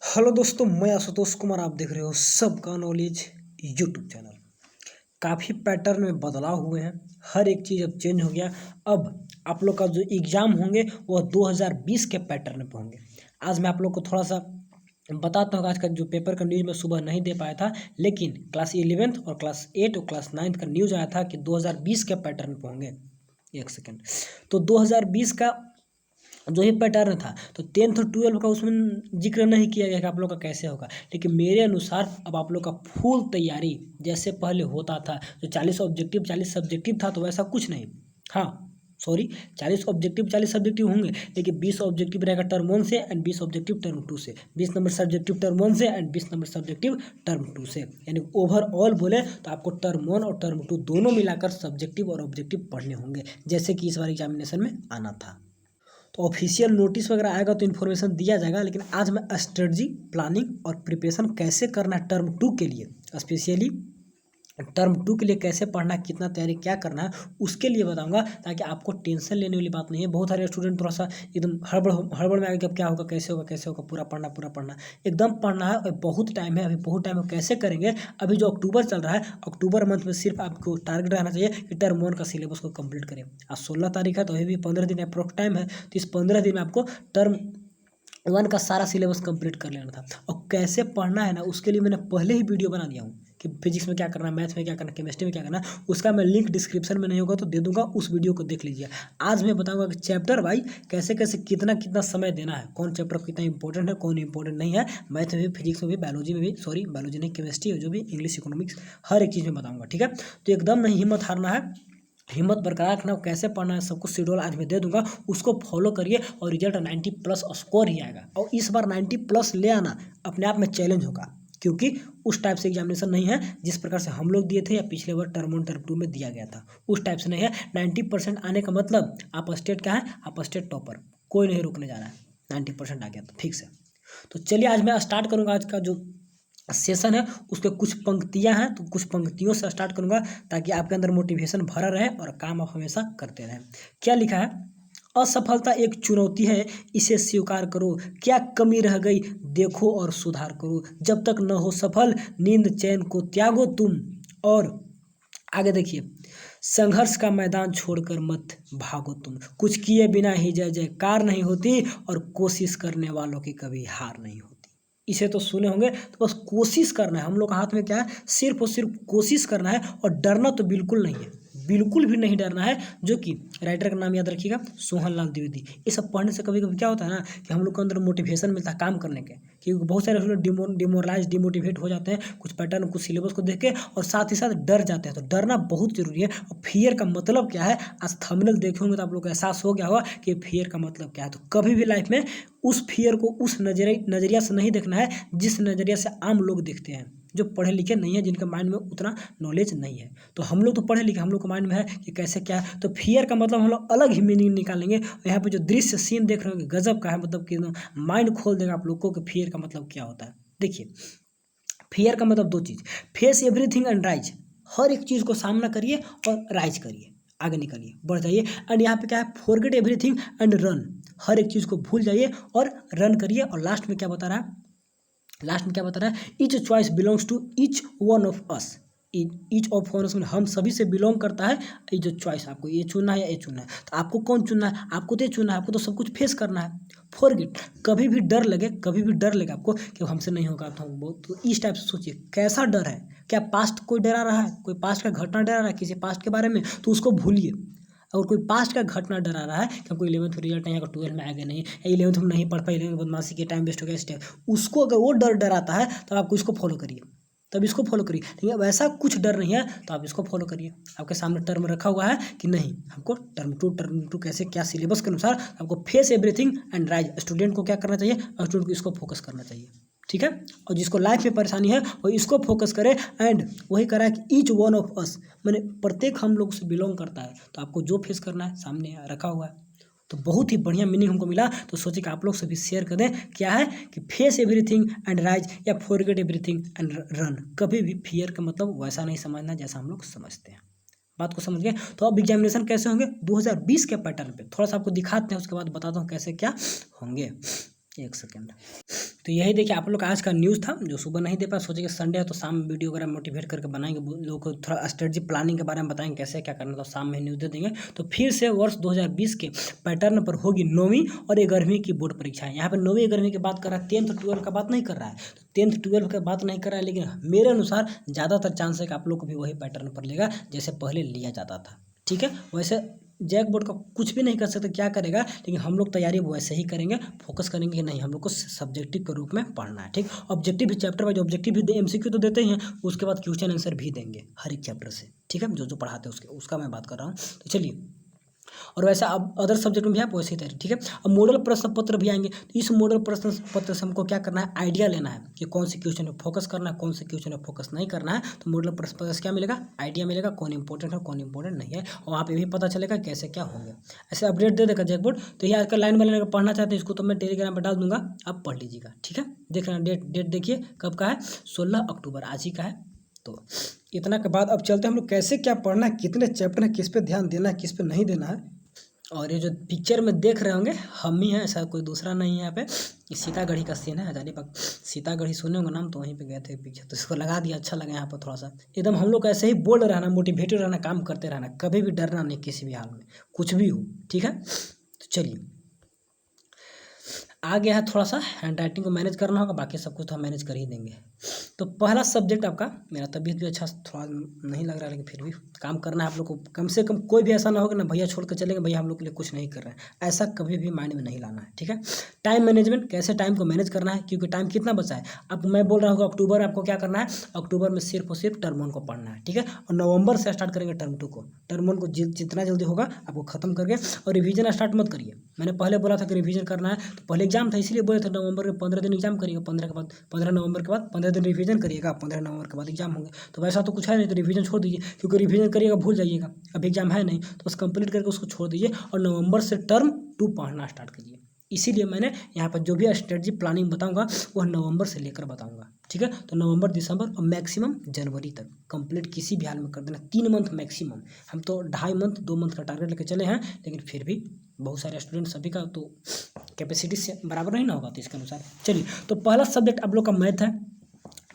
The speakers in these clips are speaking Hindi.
हेलो दोस्तों, मैं आशुतोष कुमार। आप देख रहे हो सबका नॉलेज यूट्यूब चैनल। काफ़ी पैटर्न में बदलाव हुए हैं, हर एक चीज़ अब चेंज हो गया। अब आप लोग का जो एग्ज़ाम होंगे वह 2020 के पैटर्न पे होंगे। आज मैं आप लोग को थोड़ा सा बताता हूँ। आज का जो पेपर का न्यूज़ मैं सुबह नहीं दे पाया था, लेकिन क्लास 11th और क्लास 8 और क्लास 9 का न्यूज़ आया था कि 2020 के पैटर्न पे होंगे। एक सेकेंड। तो 2020 का जो ही पैटर्न था, तो 10th और 12 का उसमें जिक्र नहीं किया गया कि आप लोग का कैसे होगा। लेकिन मेरे अनुसार अब आप लोग का फुल तैयारी जैसे पहले होता था, जो 40 ऑब्जेक्टिव 40 सब्जेक्टिव था, तो वैसा कुछ नहीं। हाँ सॉरी, 40 ऑब्जेक्टिव 40 सब्जेक्टिव होंगे, लेकिन 20 ऑब्जेक्टिव रहेगा टर्म 1 से एंड 20 ऑब्जेक्टिव टर्म 2 से, 20 नंबर सब्जेक्टिव टर्म 1 से एंड 20 नंबर सब्जेक्टिव टर्म 2 से। यानी ओवरऑल बोले तो आपको टर्म 1 और टर्म 2 दोनों मिलाकर सब्जेक्टिव और ऑब्जेक्टिव पढ़ने होंगे, जैसे कि इस बार एग्जामिनेशन में आना था। तो ऑफिशियल नोटिस वगैरह आएगा तो इन्फॉर्मेशन दिया जाएगा। लेकिन आज मैं स्ट्रेटजी प्लानिंग और प्रिपरेशन कैसे करना है टर्म 2 के लिए, स्पेशली टर्म 2 के लिए कैसे पढ़ना है, कितना तैयारी क्या करना है, उसके लिए बताऊंगा, ताकि आपको टेंशन लेने वाली बात नहीं है। बहुत सारे स्टूडेंट थोड़ा सा एकदम हड़बड़ में आगे, अब क्या होगा कैसे होगा, पूरा पढ़ना एकदम पढ़ना है। और बहुत टाइम है, अभी बहुत टाइम है। कैसे करेंगे? अभी जो अक्टूबर चल रहा है, अक्टूबर मंथ में सिर्फ आपको टारगेट रहना चाहिए कि टर्म 1 का सिलेबस को कंप्लीट करें। आज 16 तारीख है, तो अभी भी 15 दिन अप्रोक्स टाइम है। तो इस 15 दिन में आपको टर्म 1 का सारा सिलेबस कंप्लीट कर लेना था। और कैसे पढ़ना है ना, उसके लिए मैंने पहले ही वीडियो बना दिया हूँ कि फिजिक्स में क्या करना है, मैथ्स में क्या करना है, केमिस्ट्री में क्या करना है। उसका मैं लिंक डिस्क्रिप्शन में नहीं होगा तो दे दूंगा, उस वीडियो को देख लीजिए। आज मैं बताऊंगा कि चैप्टर वाइज कैसे कैसे कितना कितना समय देना है, कौन चैप्टर कितना इंपॉर्टेंट है, कौन इंपॉर्टेंट नहीं है। मैथ में भी, फिजिक्स में भी, बायोलॉजी में भी, सॉरी बायोलॉजी नहीं, केमिस्ट्री जो भी, इंग्लिश, इकोनॉमिक्स, हर एक चीज़ में बताऊंगा। ठीक है, तो एकदम नहीं हिम्मत हारना है, हिम्मत बरकरार रखना। कैसे पढ़ना है सब कुछ शेड्यूल आज मैं दे दूंगा, उसको फॉलो करिए और रिजल्ट 90+ स्कोर ही आएगा। और इस बार 90+ ले आना अपने आप में चैलेंज होगा, क्योंकि उस टाइप से एग्जामिनेशन नहीं है जिस प्रकार से हम लोग दिए थे या पिछले बार टर्म 1 टर्म 2 में दिया गया था। उस टाइप से नहीं है। 90% आने का मतलब आप स्टेट का है, आप स्टेट टॉपर, कोई नहीं रोकने जा रहा है। 90% आ गया तो ठीक से। तो चलिए आज मैं स्टार्ट करूँगा। आज का जो सेशन है उसके कुछ पंक्तियां हैं, तो कुछ पंक्तियों से स्टार्ट करूंगा, ताकि आपके अंदर मोटिवेशन भरा रहे और काम आप हमेशा करते रहें। क्या लिखा है? असफलता एक चुनौती है, इसे स्वीकार करो। क्या कमी रह गई देखो और सुधार करो। जब तक न हो सफल, नींद चैन को त्यागो तुम। और आगे देखिए, संघर्ष का मैदान छोड़कर मत भागो तुम। कुछ किए बिना ही जय जयकार नहीं होती, और कोशिश करने वालों की कभी हार नहीं होती। इसे तो सुने होंगे। तो बस कोशिश करना है, हम लोग के हाथ में क्या है, सिर्फ और सिर्फ कोशिश करना है। और डरना तो बिल्कुल नहीं है, बिल्कुल भी नहीं डरना है। जो कि राइटर का नाम याद रखिएगा, सोहनलाल द्विवेदी। ये सब पढ़ने से कभी कभी क्या होता है ना, कि हम लोग को अंदर मोटिवेशन मिलता है काम करने के। क्योंकि बहुत सारे लोग डिमोरलाइज डिमोटिवेट हो जाते हैं कुछ पैटर्न, कुछ सिलेबस को देख के, और साथ ही साथ डर जाते हैं। तो डरना बहुत जरूरी है। और फियर का मतलब क्या है, आज थंबनेल देखे होंगे तो आप लोग को एहसास हो गया होगा कि फियर का मतलब क्या है। तो कभी भी लाइफ में उस फियर को उस नजरिया से नहीं देखना है जिस नजरिया से आम लोग देखते हैं, जो पढ़े लिखे नहीं है, जिनके माइंड में उतना नॉलेज नहीं है। तो हम लोग तो पढ़े लिखे, हम लोग को माइंड में है कि कैसे क्या है। तो फियर का मतलब हम लोग अलग ही मीनिंग निकालेंगे। यहाँ पे जो दृश्य सीन देख रहे हो गजब का है, मतलब कि माइंड खोल देगा आप लोग को कि फियर का मतलब क्या होता है। देखिए, फियर का मतलब दो चीज, फेस एवरीथिंग एंड राइज। हर एक चीज को सामना करिए और राइज करिए, आगे निकलिए, बढ़ जाइए। एंड यहाँ पे क्या है, फॉरगेट एवरीथिंग एंड रन। हर एक चीज को भूल जाइए और रन करिए। और लास्ट में क्या बता रहा है, लास्ट में क्या बता रहा है, each choice belongs to each one of us. Each of us में हम सभी से बिलोंग करता है। ये जो चॉइस, आपको ये चुनना है या ये चुनना है, तो आपको कौन चुनना है? आपको तो ये चुनना है, आपको तो सब कुछ फेस करना है। फॉरगेट, कभी भी डर लगे, कभी भी डर लगे आपको कि हमसे नहीं होगा, तो बहुत, तो इस टाइप से सोचिए कैसा डर है। क्या पास्ट कोई डरा रहा है, कोई पास्ट का घटना डरा रहा है किसी पास्ट के बारे में, तो उसको भूलिए। अगर कोई पास्ट का घटना डरा रहा है कि हमको 11th में रिजल्ट नहीं आएगा, 12th में आएगा नहीं, या 11th में नहीं पढ़ पाए, 11th में बदमाशी के टाइम वेस्ट हो गया, इस टाइम, उसको अगर वो डर डराता है तब आपको इसको फॉलो करिए, तब इसको फॉलो करिए। लेकिन अब ऐसा कुछ डर नहीं है तो आप इसको फॉलो करिए। आपके सामने टर्म रखा हुआ है कि नहीं, हमको टर्म टू कैसे क्या सिलेबस के अनुसार आपको face everything and rise. Student को क्या करना चाहिए, स्टूडेंट को इसको फोकस करना चाहिए। ठीक है, और जिसको लाइफ में परेशानी है वो इसको फोकस करे। एंड वही करा है कि ईच वन ऑफ अस, मैंने प्रत्येक हम लोग से बिलोंग करता है। तो आपको जो फेस करना है सामने रखा हुआ है। तो बहुत ही बढ़िया मीनिंग हमको मिला, तो सोचे कि आप लोग से भी शेयर कर दें। क्या है कि फेस एवरीथिंग एंड राइज, या फॉरगेट एवरीथिंग एंड रन। कभी भी फियर का मतलब वैसा नहीं समझना जैसा हम लोग समझते हैं। बात को समझ गए? तो अब एग्जामिनेशन कैसे होंगे 2020 के पैटर्न पे थोड़ा सा आपको दिखाते हैं, उसके बाद बताता हूँ कैसे क्या होंगे। एक सेकेंड। तो यही देखिए आप लोग का आज का न्यूज़ था, जो सुबह नहीं दे पाया, सोचे कि संडे है तो शाम में वीडियो वगैरह मोटिवेट करके बनाएंगे, लोगों को थोड़ा स्ट्रेटजी प्लानिंग के बारे में बताएंगे कैसे क्या करना, तो शाम में न्यूज़ दे देंगे। तो फिर से वर्ष 2020 के पैटर्न पर होगी 9वीं और 11वीं की बोर्ड परीक्षाएं। यहाँ पर 9वीं 11वीं की बात कर रहा है, 10th 12 का बात नहीं कर रहा है, तो 10th 12 का बात नहीं कर रहा है, लेकिन मेरे अनुसार ज़्यादातर चांस है कि आप लोग को भी वही पैटर्न पर लेगा जैसे पहले लिया जाता था। ठीक है, वैसे जैक बोर्ड का कुछ भी नहीं कर सकते, क्या करेगा, लेकिन हम लोग तैयारी वैसे ही करेंगे, फोकस करेंगे कि नहीं हम लोग को सब्जेक्टिव के रूप में पढ़ना है। ठीक, ऑब्जेक्टिव भी चैप्टर वाइज ऑब्जेक्टिव भी एमसीक्यू तो देते ही हैं, उसके बाद क्वेश्चन आंसर भी देंगे हर एक चैप्टर से। ठीक है, जो जो पढ़ाते हैं उसका मैं बात कर रहा हूँ। तो चलिए, और वैसा अब अदर सब्जेक्ट में भी आप वैसे ही तैयारी। ठीक है, अब मॉडल प्रश्न पत्र भी आएंगे, तो इस मॉडल प्रश्न पत्र से हमको क्या करना है, आइडिया लेना है कि कौन से क्वेश्चन में फोकस करना है, कौन से क्वेश्चन में फोकस नहीं करना है। तो मॉडल प्रश्न पत्र से क्या मिलेगा, आइडिया मिलेगा, कौन इंपॉर्टेंट है कौन इंपॉर्टेंट नहीं है, और वहाँ पे भी पता चलेगा कैसे क्या होंगे। ऐसे अपडेट दे देगा जैक बोर्ड। तो ये आजकल लाइन वाले अगर पढ़ना चाहते हैं इसको तो मैं टेलीग्राम पर डाल दूंगा, आप पढ़ लीजिएगा। ठीक है, देख रहे हैं डेट देखिए कब का है, 16 अक्टूबर, आज ही का है। तो इतना के बाद अब चलते हैं हम लोग कैसे क्या पढ़ना है, कितने चैप्टर है, किस पे ध्यान देना है, किस पे नहीं देना है। और ये जो पिक्चर में देख रहे होंगे हम ही हैं, ऐसा कोई दूसरा नहीं है। यहाँ पे सीतागढ़ी का सीन है, आजादी पार्क सीतागढ़ी, सुने होंगे नाम, तो वहीं पे गए थे पिक्चर, तो इसको लगा दिया, अच्छा लगा यहाँ पर थोड़ा सा। एकदम हम लोग ऐसे ही बोल रहना, मोटिवेटेड रहना, काम करते रहना, कभी भी डरना नहीं किसी भी हाल में, कुछ भी हो। ठीक है, तो चलिए आ गया है, थोड़ा सा हैंड राइटिंग को मैनेज करना होगा, बाकी सब कुछ तो हम मैनेज कर ही देंगे। तो पहला सब्जेक्ट आपका, मेरा तबीयत भी अच्छा थोड़ा नहीं लग रहा है, लेकिन फिर भी काम करना है आप लोग को, कम से कम कोई भी ऐसा ना होगा ना भैया छोड़ कर चलेंगे, भैया हम लोग के लिए कुछ नहीं कर रहे हैं, ऐसा कभी भी माइंड में नहीं लाना है। ठीक है, टाइम मैनेजमेंट, कैसे टाइम को मैनेज करना है, क्योंकि टाइम कितना बचा है। अब मैं बोल रहा हूँ अक्टूबर आपको क्या करना है, अक्टूबर में सिर्फ और सिर्फ टर्म 1 को पढ़ना है। ठीक है, और नवंबर से स्टार्ट करेंगे टर्म 2 को। टर्म 1 को जितना जल्दी होगा आपको खत्म करके, और रिवीजन स्टार्ट मत करिए। मैंने पहले बोला था कि रिवीजन करना है, तो पहले एग्जाम था इसलिए बोले थे नवंबर के 15 दिन एग्जाम करिएगा, 15 नवंबर के बाद 15 दिन रिवीजन करिएगा, 15 नवंबर के बाद एग्जाम होंगे। तो वैसा तो कुछ है नहीं, तो रिवीजन छोड़ दीजिए, क्योंकि रिवीजन करिएगा भूल जाइएगा, अब एग्जाम है नहीं, तो बस कंप्लीट करके उसको छोड़ दीजिए, और नवंबर से टर्म 2 पढ़ना स्टार्ट कीजिए। इसीलिए मैंने यहाँ पर जो भी स्ट्रेटजी प्लानिंग बताऊंगा वह नवंबर से लेकर बताऊंगा। ठीक है, तो नवंबर दिसंबर और मैक्सिमम जनवरी तक कंप्लीट किसी भी हाल में कर देना, 3 मंथ मैक्सिमम। हम तो 2.5 मंथ 2 मंथ का टारगेट लेकर चले हैं, लेकिन फिर भी बहुत सारे स्टूडेंट सभी का तो कैपेसिटी से बराबर नहीं ना होगा, तो इसके अनुसार चलिए। तो पहला सब्जेक्ट आप लोग का मैथ है।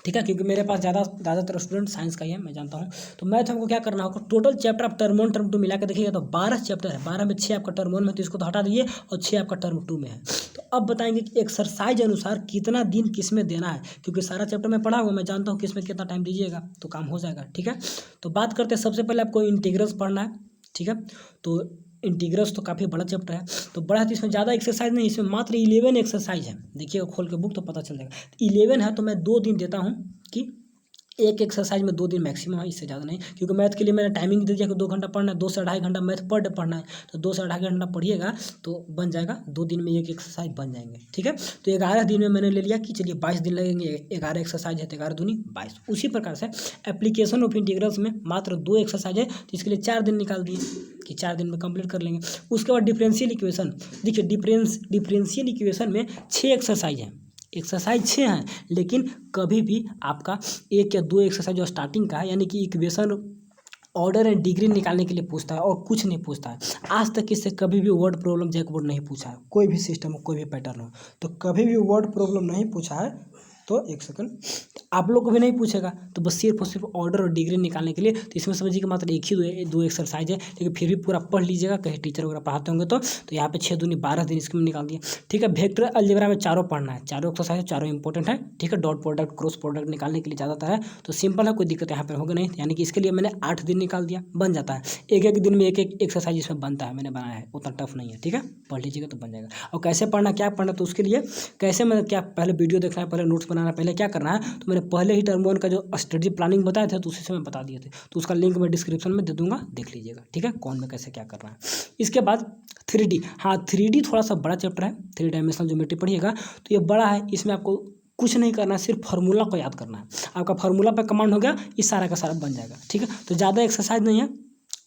ठीक है, क्योंकि मेरे पास ज़्यादातर स्टूडेंट साइंस का ही है, मैं जानता हूँ। तो मैथ हमको क्या करना होगा, टोटल चैप्टर आप टर्म 1 टर्म 2 मिला के देखिएगा तो 12 चैप्टर है, 12 में 6 आपका टर्म 1 में, तो इसको तो हटा दीजिए, और 6 आपका टर्म 2 में है। तो अब बताएंगे कि एक्सरसाइज अनुसार कितना दिन किस में देना है, क्योंकि सारा चैप्टर मैं पढ़ा हुआ, मैं जानता हूँ किस में कितना टाइम दीजिएगा तो काम हो जाएगा। ठीक है, तो बात करते हैं, सबसे पहले आपको इंटीग्रल्स पढ़ना है। ठीक है, तो इंटीग्रल्स तो काफ़ी बड़ा चैप्टर है, तो बड़ा है तो इसमें ज़्यादा एक्सरसाइज नहीं, इसमें मात्र 11 एक्सरसाइज है। देखिएगा खोल के बुक तो पता चल जाएगा, 11 है, तो मैं 2 दिन देता हूँ कि एक एक्सरसाइज में 2 दिन मैक्सिमम है, इससे ज़्यादा नहीं, क्योंकि मैथ के लिए मैंने टाइमिंग दे दिया कि 2 घंटा पढ़ना है, 2 से 2.5 घंटा मैथ पर डे पढ़ना है, तो 2 से 2.5 घंटा पढ़िएगा तो बन जाएगा, 2 दिन में एक एक्सरसाइज बन जाएंगे। ठीक है, तो 11 दिन में मैंने ले लिया कि चलिए 22 दिन लगेंगे, 11 एक्सरसाइज है तो 11 दूनी 22। उसी प्रकार से एप्लीकेशन ऑफ इंटीग्रल्स में मात्र 2 एक्सरसाइज है, तो इसके लिए 4 दिन निकाल दिए कि 4 दिन में कंप्लीट कर लेंगे। उसके बाद डिफरेंशियल इक्वेशन, देखिए डिफरेंशियल इक्वेशन में 6 एक्सरसाइज हैं, एक्सरसाइज 6 हैं, लेकिन कभी भी आपका 1 या 2 एक्सरसाइज जो स्टार्टिंग का है, यानी कि इक्वेशन ऑर्डर एंड डिग्री निकालने के लिए पूछता है और कुछ नहीं पूछता है। आज तक इससे कभी भी वर्ड प्रॉब्लम जैक बोर्ड नहीं पूछा है, कोई भी सिस्टम हो कोई भी पैटर्न हो, तो कभी भी वर्ड प्रॉब्लम नहीं पूछा है। तो एक सेकंड, आप लोग को भी नहीं पूछेगा, तो बस सिर्फ और सिर्फ ऑर्डर और डिग्री निकालने के लिए। तो इसमें समझिए कि मात्र 1 ही 2 एक्सरसाइज है, लेकिन फिर भी पूरा पढ़ लीजिएगा, कहीं टीचर वगैरह पढ़ाते होंगे तो यहाँ पे 6 दूनी 12 दिन इसके में निकाल दिए। ठीक है, वेक्टर अलजेब्रा में चारों पढ़ना है, चारों एक्सरसाइज चारों इंपॉर्टेंट है। ठीक है, डॉट प्रोडक्ट क्रॉस प्रोडक्ट निकालने के लिए ज़्यादातर है, तो सिंपल है, कोई दिक्कत यहाँ पर होगा नहीं, यानी कि इसके लिए मैंने 8 दिन निकाल दिया, बन जाता है। एक दिन में एक एक्सरसाइज इसमें बनता है, मैंने बनाया है, उतना टफ नहीं है। ठीक है, पढ़ लीजिएगा तो बन जाएगा। और कैसे पढ़ना क्या पढ़ना, तो उसके लिए कैसे मैं क्या पहले वीडियो देखना है, पहले नोट्स बनाना है, पहले क्या करना है, तो मैंने पहले ही टर्म 1 का जो स्टडी प्लानिंग बताया था तो उसी से मैं बता दिए थे, तो उसका लिंक मैं डिस्क्रिप्शन में दे दूंगा, देख लीजिएगा। ठीक है, कौन में कैसे क्या करना है। इसके बाद 3D, हाँ 3D थोड़ा सा बड़ा चैप्टर है, 3 डायमेंशनल ज्योमेट्री पढ़िएगा तो ये बड़ा है, इसमें आपको कुछ नहीं करना है, सिर्फ फार्मूला को याद करना है। आपका फार्मूला पे कमांड हो गया, इस सारा का सारा बन जाएगा। ठीक है, तो ज़्यादा एक्सरसाइज नहीं है,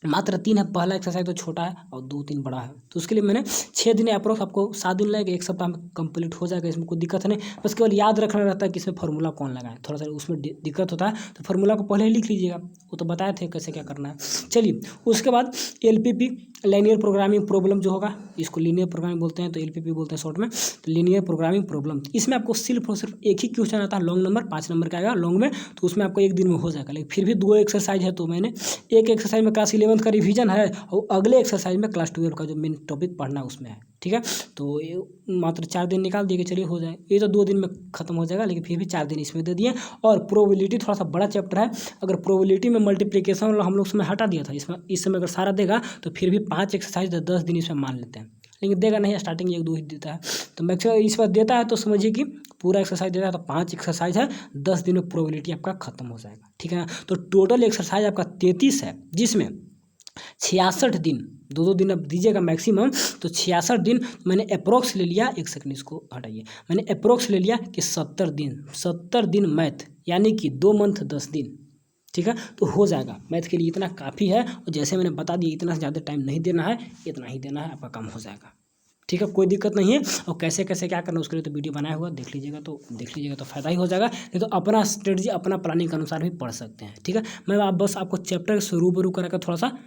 मात्र 3 है, पहला एक्सरसाइज तो छोटा है और 2-3 बड़ा है। तो उसके लिए मैंने 6 दिन अप्रोक्स आपको 7 दिन लगेगा, 1 सप्ताह में कंप्लीट हो जाएगा, इसमें कोई दिक्कत नहीं। बस केवल याद रखना रहता है कि इसमें फार्मूला कौन लगाए, थोड़ा सा उसमें दिक्कत होता है, तो फार्मूला को पहले ही लिख लीजिएगा, वो तो बताए थे कैसे क्या करना है। चलिए उसके बाद LPP लीनियर प्रोग्रामिंग प्रॉब्लम जो होगा, इसको लीनियर प्रोग्रामिंग बोलते हैं, तो LPP बोलते हैं शॉर्ट में, तो लीनियर प्रोग्रामिंग प्रॉब्लम। इसमें आपको सिर्फ और सिर्फ एक ही क्वेश्चन आता है, लॉन्ग नंबर 5 नंबर का आएगा लॉन्ग में, तो उसमें आपको 1 दिन में हो जाएगा। लेकिन फिर भी 2 एक्सरसाइज है, तो मैंने एक एक्सरसाइज में क्लास 11 का रिवीजन है और अगले एक्सरसाइज में क्लास 12 का जो मेन टॉपिक पढ़ना उसमें है, ठीक है। तो ये मात्र 4 दिन निकाल दिए कि चलिए हो जाए, ये तो 2 दिन में खत्म हो जाएगा, लेकिन फिर भी 4 दिन इसमें दे दिए। और प्रोबेबिलिटी थोड़ा सा बड़ा चैप्टर है, अगर प्रोबेबिलिटी में मल्टीप्लिकेशन वाला हम लोग उसमें हटा दिया था, इसमें इस समय अगर सारा देगा तो फिर भी 5 एक्सरसाइज 10 दिन इसमें मान लेते हैं, लेकिन देगा नहीं, स्टार्टिंग 1-2 ही देता है। तो मैक्सिमम इस बार देता है तो समझिए कि पूरा एक्सरसाइज देता है, तो 5 एक्सरसाइज है, 10 दिन में प्रोबेबिलिटी आपका खत्म हो जाएगा, ठीक है ना। तो टोटल एक्सरसाइज आपका 33 है, जिसमें 66 दिन, 2-2 दिन अब दीजिएगा मैक्सिमम, तो 66 दिन मैंने अप्रोक्स ले लिया। 1 सेकंड इसको हटाइए, मैंने अप्रोक्स ले लिया कि 70 दिन मैथ, यानी कि 2 मंथ 10 दिन, ठीक है। तो हो जाएगा, मैथ के लिए इतना काफ़ी है। और जैसे मैंने बता दिया, इतना ज़्यादा टाइम नहीं देना है, इतना ही देना है, आपका काम हो जाएगा, ठीक है, कोई दिक्कत नहीं है। और कैसे कैसे क्या करना उसके लिए तो वीडियो बनाया हुआ, देख लीजिएगा तो फ़ायदा ही हो जाएगा। नहीं तो अपना स्ट्रेटजी अपना प्लानिंग के अनुसार भी पढ़ सकते हैं, ठीक है। मैं बस आपको चैप्टर से रूबरू करके थोड़ा सा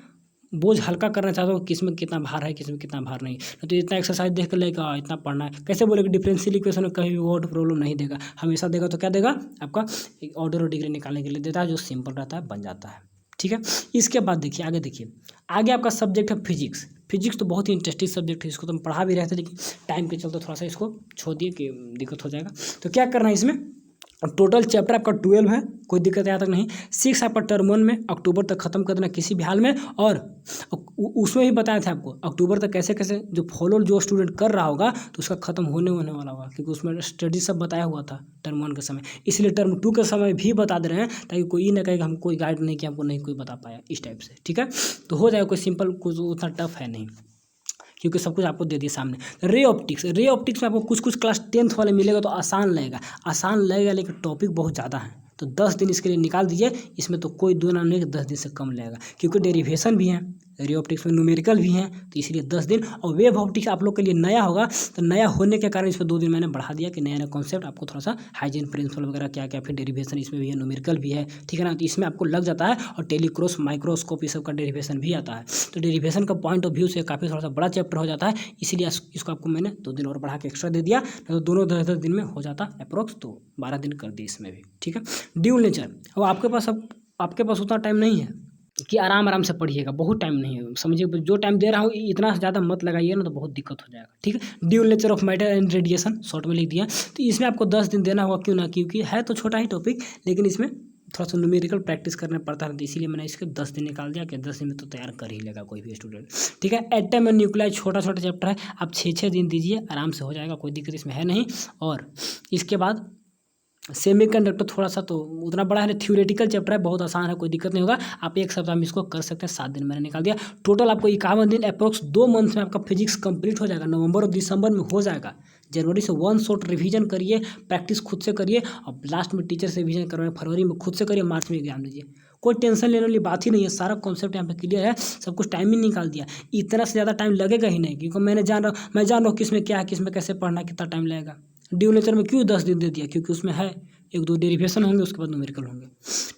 बोझ हल्का करना चाहता हूँ, किसमें कितना भार है, किसमें कितना भार नहीं। तो इतना एक्सरसाइज देख कर लेगा इतना पढ़ना है, कैसे बोलेगा डिफरेंशियल इक्वेशन में कहीं भी वर्ड प्रॉब्लम नहीं देगा, हमेशा देगा तो क्या देगा, आपका एक ऑर्डर और डिग्री निकालने के लिए देता है, जो सिंपल रहता है, बन जाता है, ठीक है। इसके बाद देखिए आगे, देखिए आगे आपका सब्जेक्ट है फिजिक्स। फिजिक्स तो बहुत ही इंटरेस्टिंग सब्जेक्ट है, इसको तो हम पढ़ा भी रहे थे, लेकिन टाइम के चलते थोड़ा सा इसको छोड़ दिए कि दिक्कत हो जाएगा। तो क्या करना है इसमें, टोटल चैप्टर आपका 12 है, कोई दिक्कत यहाँ तक नहीं। 6 आपका टर्म 1 में अक्टूबर तक खत्म कर देना किसी भी हाल में। और उसमें भी बताए थे आपको अक्टूबर तक कैसे कैसे जो फॉलो जो स्टूडेंट कर रहा होगा तो उसका खत्म होने वाला होगा, क्योंकि उसमें स्टडी सब बताया हुआ था टर्म 1 के समय, इसलिए टर्म 2 के समय भी बता दे रहे हैं, ताकि कोई ये ना कहेगा हम कोई गाइड नहीं किया, हमको नहीं कोई बता पाया, इस टाइप से, ठीक है। तो हो जाएगा, कोई सिंपल, कुछ उतना टफ है नहीं, क्योंकि सब कुछ आपको दे दिया सामने। रे ऑप्टिक्स में आपको कुछ क्लास 10th वाले मिलेगा, तो आसान लगेगा, लेकिन टॉपिक बहुत ज़्यादा है, तो 10 दिन इसके लिए निकाल दीजिए। इसमें तो कोई दो ना नहीं कि 10 दिन से कम लगेगा, क्योंकि डेरिवेशन भी है, रे ऑप्टिक्स में न्यूमेरिकल भी हैं, तो इसलिए 10 दिन। और वेव ऑप्टिक्स आप लोग के लिए नया होगा, तो नया होने के कारण इसमें 2 दिन मैंने बढ़ा दिया कि नया कॉन्सेप्ट आपको थोड़ा सा हाइजीन प्रिंसिपल वगैरह क्या क्या, फिर डेरिवेशन इसमें भी है, न्यूमेरिकल भी है, ठीक है ना। तो इसमें आपको लग जाता है, और टेलीक्रॉस माइक्रोस्कोप ये सब का डेरिवेशन भी आता है, तो डेरिवेशन का पॉइंट ऑफ व्यू से काफ़ी थोड़ा सा बड़ा चैप्टर हो जाता है, इसीलिए इसको आपको मैंने 2 दिन और बढ़ा के एक्स्ट्रा दे दिया, तो दोनों 10-10 दिन में हो जाता अप्रोक्स, तो 12 दिन कर दिए इसमें भी, ठीक है। ड्यूल नेचर, अब आपके पास उतना टाइम नहीं है कि आराम से पढ़िएगा, बहुत टाइम नहीं है, समझिए जो टाइम दे रहा हूँ इतना ज़्यादा मत लगाइए ना, तो बहुत दिक्कत हो जाएगा, ठीक है। Dual nature of matter and radiation short में लिख दिया, तो इसमें आपको 10 दिन देना होगा, क्यों ना, क्योंकि है तो छोटा ही टॉपिक, लेकिन इसमें थोड़ा सा न्यूमेरिकल प्रैक्टिस करना पड़ता है, तो इसीलिए मैंने इसके 10 दिन निकाल दिया कि 10 दिन में तो तैयार कर ही लेगा कोई भी स्टूडेंट, ठीक है। एटम एंड न्यूक्लियाई छोटा चैप्टर है, आप 6 दिन दीजिए, आराम से हो जाएगा, कोई दिक्कत इसमें है नहीं। और इसके बाद सेमीकंडक्टर थोड़ा सा तो उतना बड़ा है, थ्योरेटिकल चैप्टर है, बहुत आसान है, कोई दिक्कत नहीं होगा, आप 1 सप्ताह में इसको कर सकते हैं, 7 दिन मैंने निकाल दिया। टोटल आपको 51 दिन अप्रोक्स 2 मंथ में आपका फिजिक्स कंप्लीट हो जाएगा, नवंबर और दिसंबर में हो जाएगा। जनवरी से 1 शॉट रिवीजन करिए, प्रैक्टिस खुद से करिए, और लास्ट में टीचर से रिवीजन करवाएं, फरवरी में खुद से करिए, मार्च में एग्जाम दीजिए, कोई टेंशन लेने वाली बात ही नहीं है, सारा कॉन्सेप्ट यहाँ पे क्लियर है, सब कुछ टाइम ही निकाल दिया, इतना से ज़्यादा टाइम लगेगा ही नहीं, क्योंकि मैं जान रहा हूँ किसमें क्या है, किसमें कैसे पढ़ना, कितना टाइम लगेगा। ड्यू नेचर में क्यों 10 दिन दे दिया, क्योंकि उसमें है 1-2 डेरिवेशन होंगे, उसके बाद न्यूमेरिकल होंगे,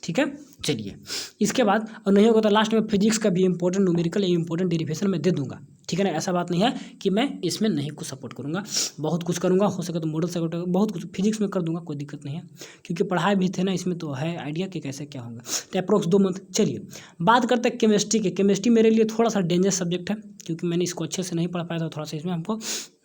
ठीक है। चलिए इसके बाद, और नहीं होगा तो लास्ट में फिजिक्स का भी इंपॉर्टेंट न्यूमेरिकल या इंपॉर्टेंट डेरिवेशन मैं दे दूंगा, ठीक है ना। ऐसा बात नहीं है कि मैं इसमें नहीं कुछ सपोर्ट करूंगा, बहुत कुछ करूंगा, हो सके तो मॉडल सपोर्ट, बहुत कुछ फिजिक्स में कर दूंगा, कोई दिक्कत नहीं है, क्योंकि पढ़ाई भी थे ना इसमें, तो है आइडिया कि कैसे क्या होगा। तो अप्रोक्स 2 मंथ। चलिए बात करते हैं केमिस्ट्री के। केमिस्ट्री मेरे लिए थोड़ा सा डेंजर सब्जेक्ट है, क्योंकि मैंने इसको अच्छे से नहीं पढ़ पाया था, थोड़ा सा इसमें हमको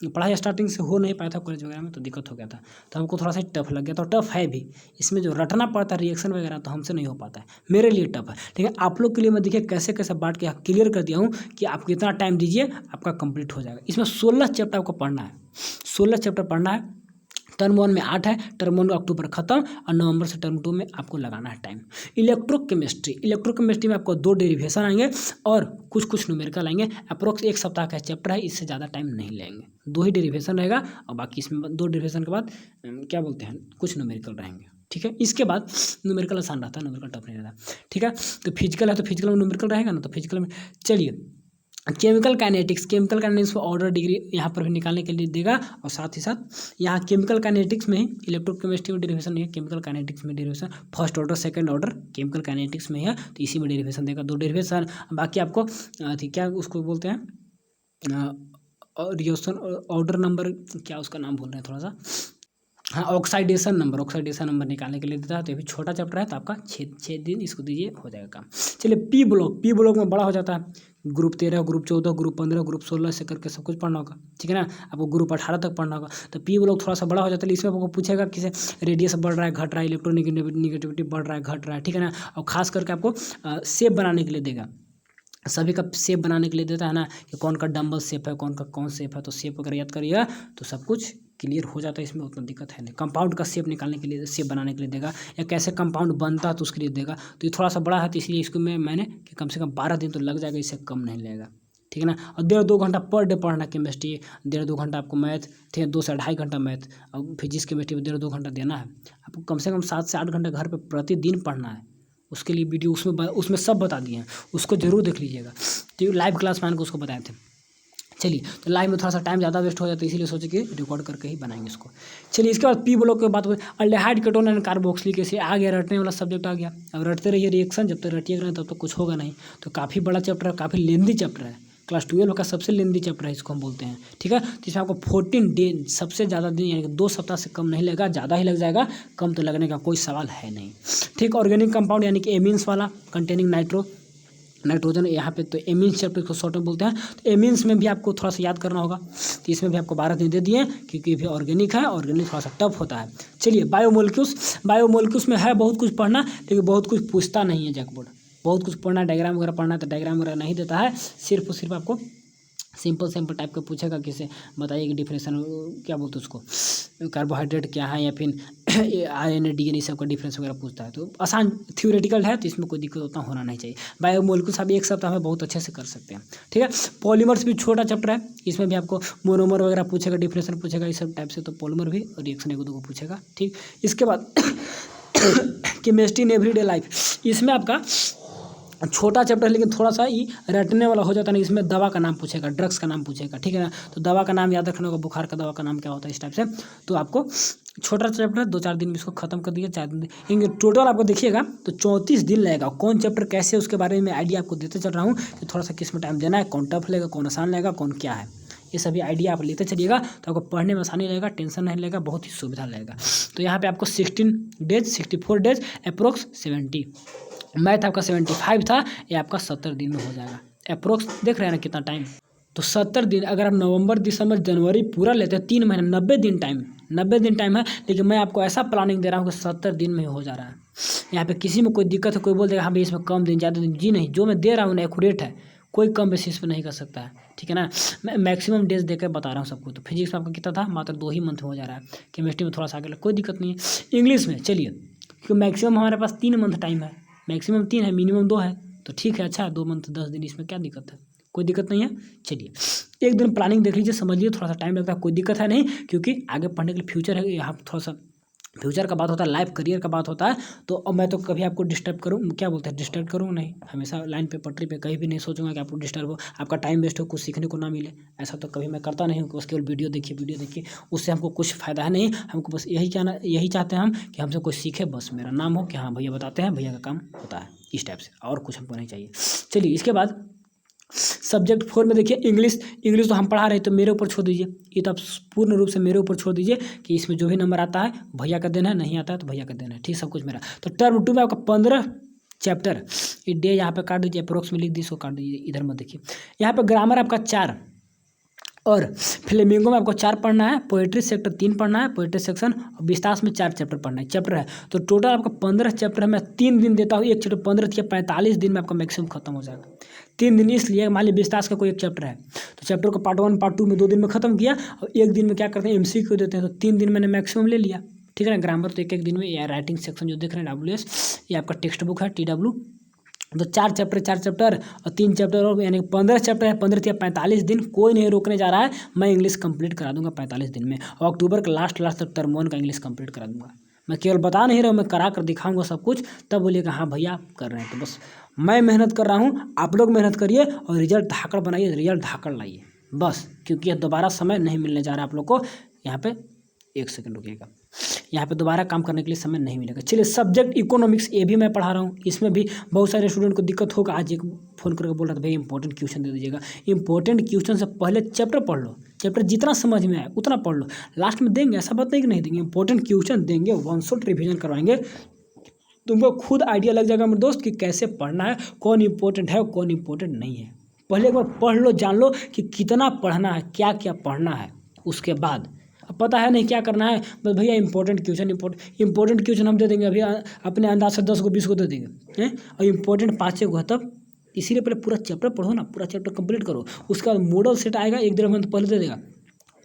पढ़ाई स्टार्टिंग से हो नहीं पाया था कॉलेज वगैरह में, तो दिक्कत हो गया था, तो हमको थोड़ा सा टफ लग गया, तो टफ है भी, इसमें जो रटना पड़ता है रिएक्शन वगैरह, तो हमसे नहीं हो पाता है, मेरे लिए टफ है, ठीक है। आप लोग के लिए मैं देखिए कैसे कैसे बांट के क्लियर कर दिया हूँ कि आप इतना टाइम दीजिए, आपका कंप्लीट हो जाएगा। इसमें 16 चैप्टर आपको पढ़ना है, 16 चैप्टर पढ़ना है। टर्म 1 में 8 है, टर्म 1 अक्टूबर खत्म, और नवंबर से टर्म 2 में आपको लगाना है टाइम। इलेक्ट्रोकेमिस्ट्री में आपको 2 डेरिवेशन आएंगे और कुछ न्यूमेरिकल आएंगे, अप्रोक्स 1 सप्ताह का चैप्टर है, इससे ज़्यादा टाइम नहीं लेंगे, 2 ही डेरिवेशन रहेगा, और बाकी इसमें 2 डेरिवेशन के बाद क्या बोलते हैं, कुछ न्यूमेरिकल रहेंगे, ठीक है। इसके बाद न्यूमेरिकल आसान रहता है, न्यूमेरिकल टफ नहीं रहता, ठीक है। तो फिजिकल है तो फिजिकल में न्यूमेरिकल रहेगा ना, तो फिजिकल में चलिए केमिकल काइनेटिक्स में ऑर्डर डिग्री यहाँ पर भी निकालने के लिए देगा, और साथ ही साथ यहाँ केमिकल काइनेटिक्स में ही इलेक्ट्रोकेमिस्ट्री में डेरिवेशन नहीं है, केमिकल काइनेटिक्स में derivation first order second order chemical kinetics में है, तो इसी में डेरिवेशन देगा, 2 डेरिवेशन। बाकी आपको क्या उसको बोलते हैं, रिएक्शन ऑर्डर नंबर, क्या उसका नाम बोल रहे हैं थोड़ा सा, हाँ ऑक्साइडेशन नंबर निकालने के लिए देता है। तो ये भी छोटा चैप्टर है, तो आपका 6 दिन इसको दीजिए, हो जाएगा काम। चलिए पी ब्लॉक में बड़ा हो जाता है, ग्रुप 13, ग्रुप 14, ग्रुप 15, ग्रुप 16 से करके सब कुछ पढ़ना होगा, ठीक है ना। आपको ग्रुप 18 तक पढ़ना होगा। तो पी ब्लॉक थोड़ा सा बड़ा हो जाता है, इसमें आपको पूछेगा कि रेडियस बढ़ रहा है घट रहा है, इलेक्ट्रोनिगेटिविटी बढ़ रहा है घट रहा है, ठीक है ना। और खास करके आपको शेप बनाने के लिए देगा, सभी का शेप बनाने के लिए देता है ना, कि कौन का डम्बल शेप है, कौन का कौन शेप है, तो शेप अगर याद करिएगा तो सब कुछ क्लियर हो जाता है, इसमें उतना दिक्कत है नहीं। कंपाउंड का शेप निकालने के लिए, शेप बनाने के लिए देगा, या कैसे कंपाउंड बनता है तो उसके लिए देगा। तो ये थोड़ा सा बड़ा है, तो इसलिए इसको मैंने कि कम से कम 12 दिन तो लग जाएगा, इससे कम नहीं लगेगा, ठीक है ना। और 1.5-2 घंटा पर डे पढ़ना केमिस्ट्री, 1.5-2 घंटा आपको मैथ, ठीक है, 2 से 2.5 घंटा मैथ, और फिजिक्स केमिस्ट्री में 1.5-2 घंटा देना है आपको। कम से कम 7 से 8 घंटा घर पर प्रतिदिन पढ़ना है, उसके लिए वीडियो उसमें सब बता दिए हैं, उसको जरूर देख लीजिएगा। तो लाइव क्लास में को उसको बताए थे। चलिए, तो लाइव में थोड़ा सा टाइम ज़्यादा वेस्ट हो जाता है, इसीलिए सोचे कि रिकॉर्ड करके ही बनाएंगे इसको। चलिए, इसके बाद पी ब्लॉक के बाद aldehyde ketone and carboxylic acid आ गया, रटने वाला सब्जेक्ट आ गया। अब रटते रहिए रिएक्शन, जब तक रटिएगा तब तक कुछ होगा नहीं। तो काफ़ी बड़ा चैप्टर है, काफ़ी लेंदी चैप्टर है, क्लास 12 का सबसे लेंदी चैप्टर है, इसको हम बोलते हैं, ठीक है। तो इसमें आपको 14 दिन, सबसे ज़्यादा दिन यानी कि 2 सप्ताह से कम नहीं लगेगा, ज़्यादा ही लग जाएगा, कम तो लगने का कोई सवाल है नहीं, ठीक। ऑर्गेनिक कंपाउंड यानी कि एमीन्स वाला, कंटेनिंग नाइट्रोजन, यहाँ पे तो एमीन्स चैप्टर को शॉर्ट में बोलते हैं। तो एमीन्स में भी आपको थोड़ा सा याद करना होगा, तो इसमें भी आपको 12 दिन दे दिए, क्योंकि भी ऑर्गेनिक है, ऑर्गेनिक थोड़ा सा टफ होता है। चलिए, बायोमोलिक्यूल्स में है बहुत कुछ पढ़ना, लेकिन बहुत कुछ पूछता नहीं है जैकबोर्ड, बहुत कुछ पढ़ना, डायग्राम वगैरह पढ़ना है, तो डायग्राम वगैरह नहीं देता है, सिर्फ और सिर्फ आपको सिंपल टाइप का पूछेगा, किसे बताइए कि डिफरेंशन क्या बोलते हैं उसको, कार्बोहाइड्रेट क्या है, या फिर RNA DNA सब का डिफरेंस वगैरह पूछता है। तो आसान थ्योरेटिकल है, तो इसमें कोई दिक्कत उतना होना नहीं चाहिए। बायोमोलिक्यूल्स आप 1 सप्ताह में बहुत अच्छे से कर सकते हैं, ठीक है। पॉलीमर्स भी छोटा चैप्टर है, इसमें भी आपको मोनोमर वगैरह पूछेगा, डिफरेंशन पूछेगा, इस सब टाइप से। तो पॉलीमर भी रिएक्शन 1-2 को पूछेगा, ठीक। इसके बाद केमिस्ट्री इन एवरीडे लाइफ, इसमें आपका छोटा चैप्टर है, लेकिन थोड़ा सा ही रटने वाला हो जाता है। इसमें दवा का नाम पूछेगा, ड्रग्स का नाम पूछेगा, ठीक है ना। तो दवा का नाम याद रखना होगा, बुखार का दवा का नाम क्या होता है, इस टाइप से। तो आपको छोटा चैप्टर 2-4 दिन में इसको खत्म कर दिया, 4 दिन टोटल आपको देखिएगा तो 34 दिन लगेगा। कौन चैप्टर कैसे, उसके बारे में आइडिया आपको देते चल रहा हूँ कि थोड़ा सा किस में टाइम देना है, कौन टफ लगेगा, कौन आसान लगेगा, कौन क्या है, ये सभी आइडिया आप लेते चलिएगा, तो आपको पढ़ने में आसानी लगेगा, टेंशन नहीं लगेगा, बहुत ही सुविधा लगेगा। तो यहाँ पे आपको 16 डेज 64 डेज अप्रोक्स 70, मैथ आपका 75 था, ये आपका 70 दिन में हो जाएगा अप्रोक्स। देख रहे हैं ना कितना टाइम, तो 70 दिन। अगर आप नवंबर दिसंबर जनवरी पूरा लेते हैं, 3 महीने, 90 दिन टाइम है, लेकिन मैं आपको ऐसा प्लानिंग दे रहा हूँ कि 70 दिन में हो जा रहा है। यहाँ पे किसी में कोई दिक्कत है, कोई बोल देगा हाँ भाई इसमें कम दिन ज़्यादा दिन, जी नहीं, जो मैं दे रहा हूँ ना एक्यूरेट है, कोई कम बेसिस पे नहीं कर सकता है, ठीक है ना। मैं मैक्सिमम डेज देकर बता रहा हूँ सबको। तो फिजिक्स में आपका कितना था, मात्र 2 ही मंथ में हो जा रहा है। केमिस्ट्री में थोड़ा सा आगे, कोई दिक्कत नहीं है। इंग्लिश में चलिए, क्योंकि मैक्सिमम हमारे पास 3 मंथ टाइम है, मैक्सिमम 3 है, मिनिमम 2 है, तो ठीक है, अच्छा है, 2 मंथ 10 दिन, इसमें क्या दिक्कत है, कोई दिक्कत नहीं है। चलिए, एक दिन प्लानिंग देख लीजिए, समझिए, थोड़ा सा टाइम लगता है, कोई दिक्कत है नहीं, क्योंकि आगे पढ़ने के लिए फ्यूचर है, यहाँ थोड़ा सा फ्यूचर का बात होता है, लाइफ करियर का बात होता है। तो अब मैं तो कभी आपको डिस्टर्ब करूँ नहीं, हमेशा लाइन पे पटरी पे कहीं भी नहीं सोचूंगा कि आपको डिस्टर्ब हो, आपका टाइम वेस्ट हो, कुछ सीखने को ना मिले, ऐसा तो कभी मैं करता नहीं हूँ। उसके केवल वीडियो देखिए, उससे हमको कुछ फ़ायदा है नहीं, हमको बस यही चाहते हैं हम कि हमसे कुछ सीखे, बस मेरा नाम हो कि हाँ भैया बताते हैं, भैया का काम होता है, इस टाइप से, और कुछ हमको नहीं चाहिए। चलिए, इसके बाद सब्जेक्ट 4 में देखिए इंग्लिश तो हम पढ़ा रहे, तो मेरे ऊपर छोड़ दीजिए, ये तो आप पूर्ण रूप से मेरे ऊपर छोड़ दीजिए कि इसमें जो भी नंबर आता है भैया का देना है, नहीं आता है तो भैया का देना है, ठीक, सब कुछ मेरा। तो टर्म 2 में आपका 15 चैप्टर, ये डे यहाँ पे काट दीजिए, अप्रोक्स में लिख दीजिए, इसको काट दीजिए, इधर मत देखिए। यहाँ पे ग्रामर आपका 4, और फ्लेमिंगो में आपको 4 पढ़ना है, पोएट्री सेक्टर 3 पढ़ना है, पोएट्री सेक्शन, और विस्तास में 4 चैप्टर है। तो टोटल आपका 15 चैप्टर है। मैं 3 दिन देता हूँ, एक चैप्टर 15 या 45 दिन में आपका मैक्सिमम खत्म हो जाएगा। 3 दिन इसलिए, मान लीजिए विस्तास का कोई एक चैप्टर है, तो चैप्टर को पार्ट 1 पार्ट 2 में 2 दिन में खत्म किया, और एक दिन में क्या करते हैं, MCQ देते हैं, तो 3 दिन मैंने मैक्सिमम ले लिया, ठीक है ना। ग्रामर तो एक दिन में, या राइटिंग सेक्शन जो देख रहे हैं WS, ये आपका टेक्स्ट बुक है TW, तो 4 चैप्टर और 3 चैप्टर, और यानी 15 चैप्टर है, 15 या 45 दिन, कोई नहीं रोकने जा रहा है। मैं इंग्लिश कंप्लीट करा दूंगा 45 दिन में, और अक्टूबर का लास्ट तक टर्म 1 का इंग्लिश कंप्लीट करा दूंगा। मैं केवल बता नहीं रहा हूँ, मैं करा कर दिखाऊंगा सब कुछ, तब बोलिएगा हाँ भैया आप कर रहे हैं। तो बस मैं मेहनत कर रहा हूँ, आप लोग मेहनत करिए और रिजल्ट धाकड़ बनाइए, रिजल्ट धाकड़ लाइए बस, क्योंकि दोबारा समय नहीं मिलने जा रहा है आप लोग को। यहाँ पे 1 सेकंड रुकिएगा, यहाँ पे दोबारा काम करने के लिए समय नहीं मिलेगा। चलिए, सब्जेक्ट इकोनॉमिक्स ये भी मैं पढ़ा रहा हूँ, इसमें भी बहुत सारे स्टूडेंट को दिक्कत होगा। आज एक फ़ोन करके बोल रहा था भाई इंपॉर्टेंट क्वेश्चन दे दीजिएगा। इंपॉर्टेंट क्वेश्चन से पहले चैप्टर पढ़ लो, चैप्टर जितना समझ में आए उतना पढ़ लो, लास्ट में देंगे, ऐसा बात नहीं कि नहीं देंगे। इंपॉर्टेंट क्वेश्चन देंगे, 1 शॉट रिविजन करवाएंगे, तुमको खुद आइडिया लग जाएगा मेरे दोस्त कि कैसे पढ़ना है, कौन इंपॉर्टेंट है कौन इंपॉर्टेंट नहीं है। पहले एक बार पढ़ लो, जान लो कि कितना पढ़ना है, क्या क्या पढ़ना है। उसके बाद अब पता है नहीं क्या करना है, बस भैया इंपॉर्टेंट क्वेश्चन हम दे देंगे, अभी अपने अंदाज से 10 को 20 को दे देंगे हैं, और इंपॉर्टेंट 5 को है तब। इसीलिए पहले पूरा चैप्टर पढ़ो ना, पूरा चैप्टर कंप्लीट करो, उसके बाद मॉडल सेट आएगा 1-1.5 महीने पहले दे देगा,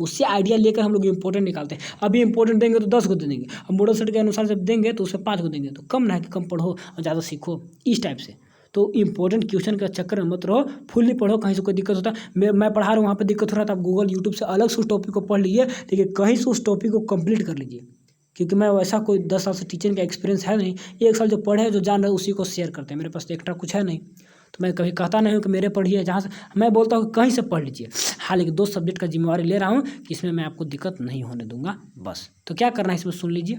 उससे आइडिया लेकर हम लोग इंपॉर्टेंट निकालते हैं। अभी इंपॉर्टेंट देंगे तो 10 को दे देंगे, अब मॉडल सेट के अनुसार जब देंगे तो उसमें 5 को देंगे, तो कम ना है कि कम पढ़ो और ज़्यादा सीखो, इस टाइप से। तो इंपॉर्टेंट क्वेश्चन का चक्कर में मत रहो, फुल्ली पढ़ो, कहीं से कोई दिक्कत होता है मैं पढ़ा रहा हूँ वहाँ पे दिक्कत हो रहा था, आप गूगल यूट्यूब से अलग से उस टॉपिक को पढ़ लीजिए, लेकिन कहीं से उस टॉपिक को कंप्लीट कर लीजिए, क्योंकि मैं वैसा कोई 10 साल से टीचिंग का एक्सपीरियंस है नहीं, 1 साल जो पढ़े जो जान रहे उसी को शेयर करते हैं, मेरे पास तो एक्स्ट्रा कुछ है नहीं। तो मैं कभी कहता नहीं हूँ कि मेरे पढ़िए, जहाँ से मैं बोलता हूँ कहीं से पढ़ लीजिए। हाँ, लेकिन 2 सब्जेक्ट का जिम्मेवारी ले रहा हूँ कि इसमें मैं आपको दिक्कत नहीं होने दूंगा बस। तो क्या करना है इसमें सुन लीजिए।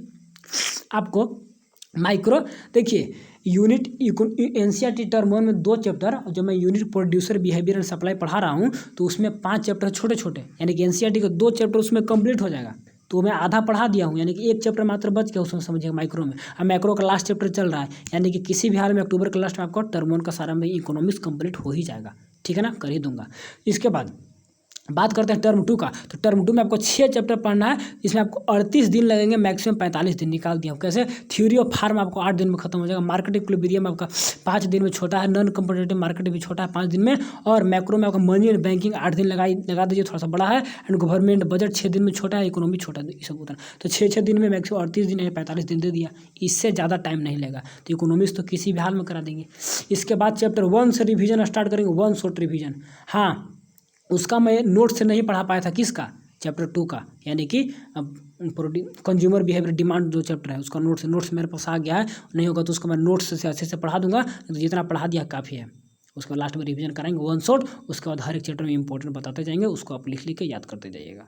आपको माइक्रो देखिए, यूनिट एनसीईआरटी टर्म 1 में 2 चैप्टर, और जब मैं unit producer behaviour and supply पढ़ा रहा हूँ तो उसमें 5 चैप्टर छोटे छोटे, यानी कि एनसीईआरटी के 2 चैप्टर उसमें कंप्लीट हो जाएगा। तो मैं आधा पढ़ा दिया हूँ, यानी कि 1 चैप्टर मात्र बच गया उसमें, समझिएगा माइक्रो में। अब मैक्रो का लास्ट चैप्टर चल रहा है, यानी कि किसी भी हाल में अक्टूबर के लास्ट में आपका टर्म 1 का सारा में इकोनॉमिक्स कंप्लीट हो ही जाएगा, ठीक है ना, कर ही दूंगा। इसके बाद बात करते हैं टर्म 2 का। तो टर्म 2 में आपको 6 चैप्टर पढ़ना है, इसमें आपको 38 दिन लगेंगे, मैक्सिमम 45 दिन निकाल दिया हूँ। कैसे? थ्योरी ऑफ फार्म आपको 8 दिन में खत्म हो जाएगा, मार्केट इक्विलिब्रियम आपका 5 दिन में छोटा है, नॉन कॉम्पिटिटिव मार्केट भी छोटा है 5 दिन में, और मैक्रो में आपका मनी एंड बैंकिंग 8 दिन लगा दीजिए, थोड़ा सा बड़ा है, एंड गवर्नमेंट बजट 6 दिन में छोटा है, इकोनॉमी छोटा है, ये सब होता है। तो 6 दिन में मैक्सिमम 38 दिन या 45 दिन दे दिया, इससे ज़्यादा टाइम नहीं लगेगा। तो इकोनॉमिक्स तो किसी भी हाल में करा देंगे। इसके बाद चैप्टर 1 से रिविजन स्टार्ट करेंगे, 1 शॉट रिविजन। हाँ, उसका मैं नोट से नहीं पढ़ा पाया था, किसका? चैप्टर 2 का, यानी कि कंज्यूमर बिहेवियर डिमांड जो चैप्टर है उसका नोट्स मेरे पास आ गया है। नहीं होगा तो उसको मैं नोट्स से अच्छे से पढ़ा दूंगा, तो जितना पढ़ा दिया काफ़ी है। उसके बाद लास्ट में रिवीजन कराएंगे 1 शॉट, उसके बाद हर एक चैप्टर में इंपॉर्टेंट बताते जाएंगे, उसको आप लिख के याद करते जाइएगा,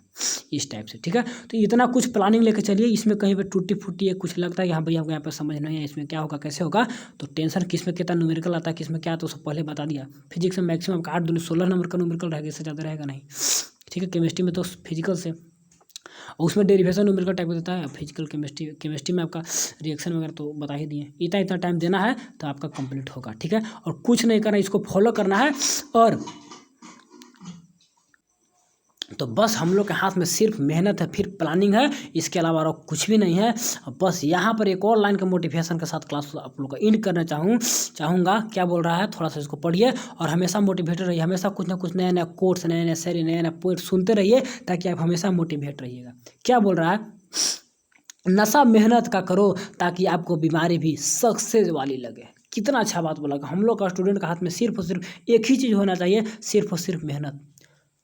इस टाइप से, ठीक है। तो इतना कुछ प्लानिंग लेके चलिए, इसमें कहीं पे टूटी फूटी है, कुछ लगता है कि हाँ भैया हमको यहाँ पे समझ नहीं है, इसमें क्या होगा कैसे होगा, तो टेंशन किसमें कितना न्यूमेरिकल आता है, किसमें क्या, तो सब पहले बता दिया। फिजिक्स में मैक्सिमम 8 दूनी 16 नंबर का न्यूमेरिकल रहेगा, इससे ज़्यादा रहेगा नहीं, ठीक है। केमिस्ट्री में तो फिजिकल से, उसमें डेरिवेशन न्यूमेरिकल टाइप देता है, फिजिकल केमिस्ट्री में आपका रिएक्शन वगैरह तो बता ही दिए। इतना टाइम देना है तो आपका कंप्लीट होगा, ठीक है। और कुछ नहीं करना, इसको फॉलो करना है, और तो बस हम लोग के हाथ में सिर्फ मेहनत है, फिर प्लानिंग है, इसके अलावा और कुछ भी नहीं है। बस यहाँ पर एक और लाइन के मोटिवेशन के साथ क्लास आप लोग का एंड करना चाहूँगा। क्या बोल रहा है, थोड़ा सा इसको पढ़िए और हमेशा मोटिवेटेड रहिए, हमेशा कुछ ना कुछ नया नया कोर्स, नए नए शायरी, नया नया पोएट सुनते रहिए, ताकि आप हमेशा मोटिवेट रहिएगा। क्या बोल रहा है, नशा मेहनत का करो ताकि आपको बीमारी भी सक्सेस वाली लगे। कितना अच्छा बात बोला। हम लोग का स्टूडेंट का हाथ में सिर्फ और सिर्फ एक ही चीज़ होना चाहिए, सिर्फ और सिर्फ मेहनत।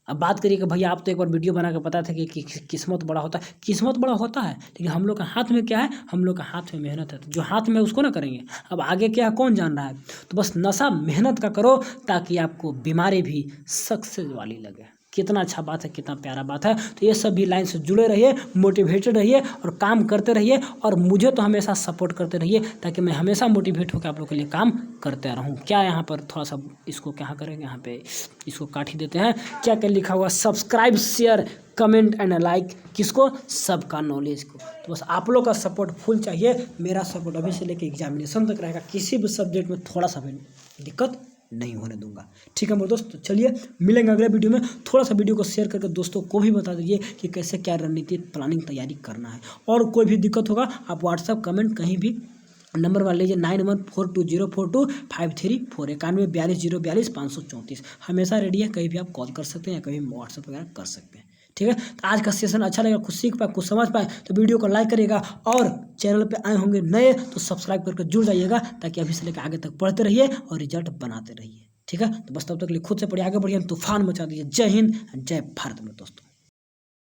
अब बात करिए कि भैया आप तो एक बार वीडियो बना के पता था कि किस्मत बड़ा होता है, किस्मत बड़ा होता है, लेकिन हम लोग का हाथ में क्या है, हम लोग का हाथ में मेहनत है। तो जो हाथ में उसको ना करेंगे, अब आगे क्या है कौन जान रहा है। तो बस नशा मेहनत का करो ताकि आपको बीमारी भी सक्सेस वाली लगे। कितना अच्छा बात है, कितना प्यारा बात है। तो ये सब भी लाइन से जुड़े रहिए, मोटिवेटेड रहिए और काम करते रहिए, और मुझे तो हमेशा सपोर्ट करते रहिए, ताकि मैं हमेशा मोटिवेट होकर आप लोगों के लिए काम करते रहूँ। क्या यहाँ पर थोड़ा सा इसको क्या करेंगे, यहाँ पे इसको काट ही देते हैं। क्या क्या लिखा हुआ, subscribe share comment and like, किसको, सबका नॉलेज को। तो बस आप लोग का सपोर्ट फुल चाहिए, मेरा सपोर्ट अभी से लेकर एग्जामिनेशन तक रहेगा, किसी भी सब्जेक्ट में थोड़ा सा भी दिक्कत नहीं होने दूंगा, ठीक है मेरे दोस्त। तो चलिए मिलेंगे अगले वीडियो में। थोड़ा सा वीडियो को शेयर करके दोस्तों को भी बता दीजिए कि कैसे क्या रणनीति प्लानिंग तैयारी करना है, और कोई भी दिक्कत होगा आप व्हाट्सएप कमेंट कहीं भी नंबर मान लीजिए 9142042534 9142042534। हमेशा रेडी है, कहीं भी आप कॉल कर सकते हैं या कहीं व्हाट्सएप वगैरह कर सकते हैं, ठीक है। तो आज का सेशन अच्छा लगा, कुछ सीख पाए, कुछ समझ पाए, तो वीडियो को लाइक करिएगा, और चैनल पे आए होंगे नए तो सब्सक्राइब करके जुड़ जाइएगा, ताकि अभी से लेकर आगे तक पढ़ते रहिए और रिजल्ट बनाते रहिए, ठीक है। तो बस तब तक के लिए खुद से पढ़िए, आगे बढ़िए, तूफान मचा दीजिए। जय हिंद, जय भारत में दोस्तों।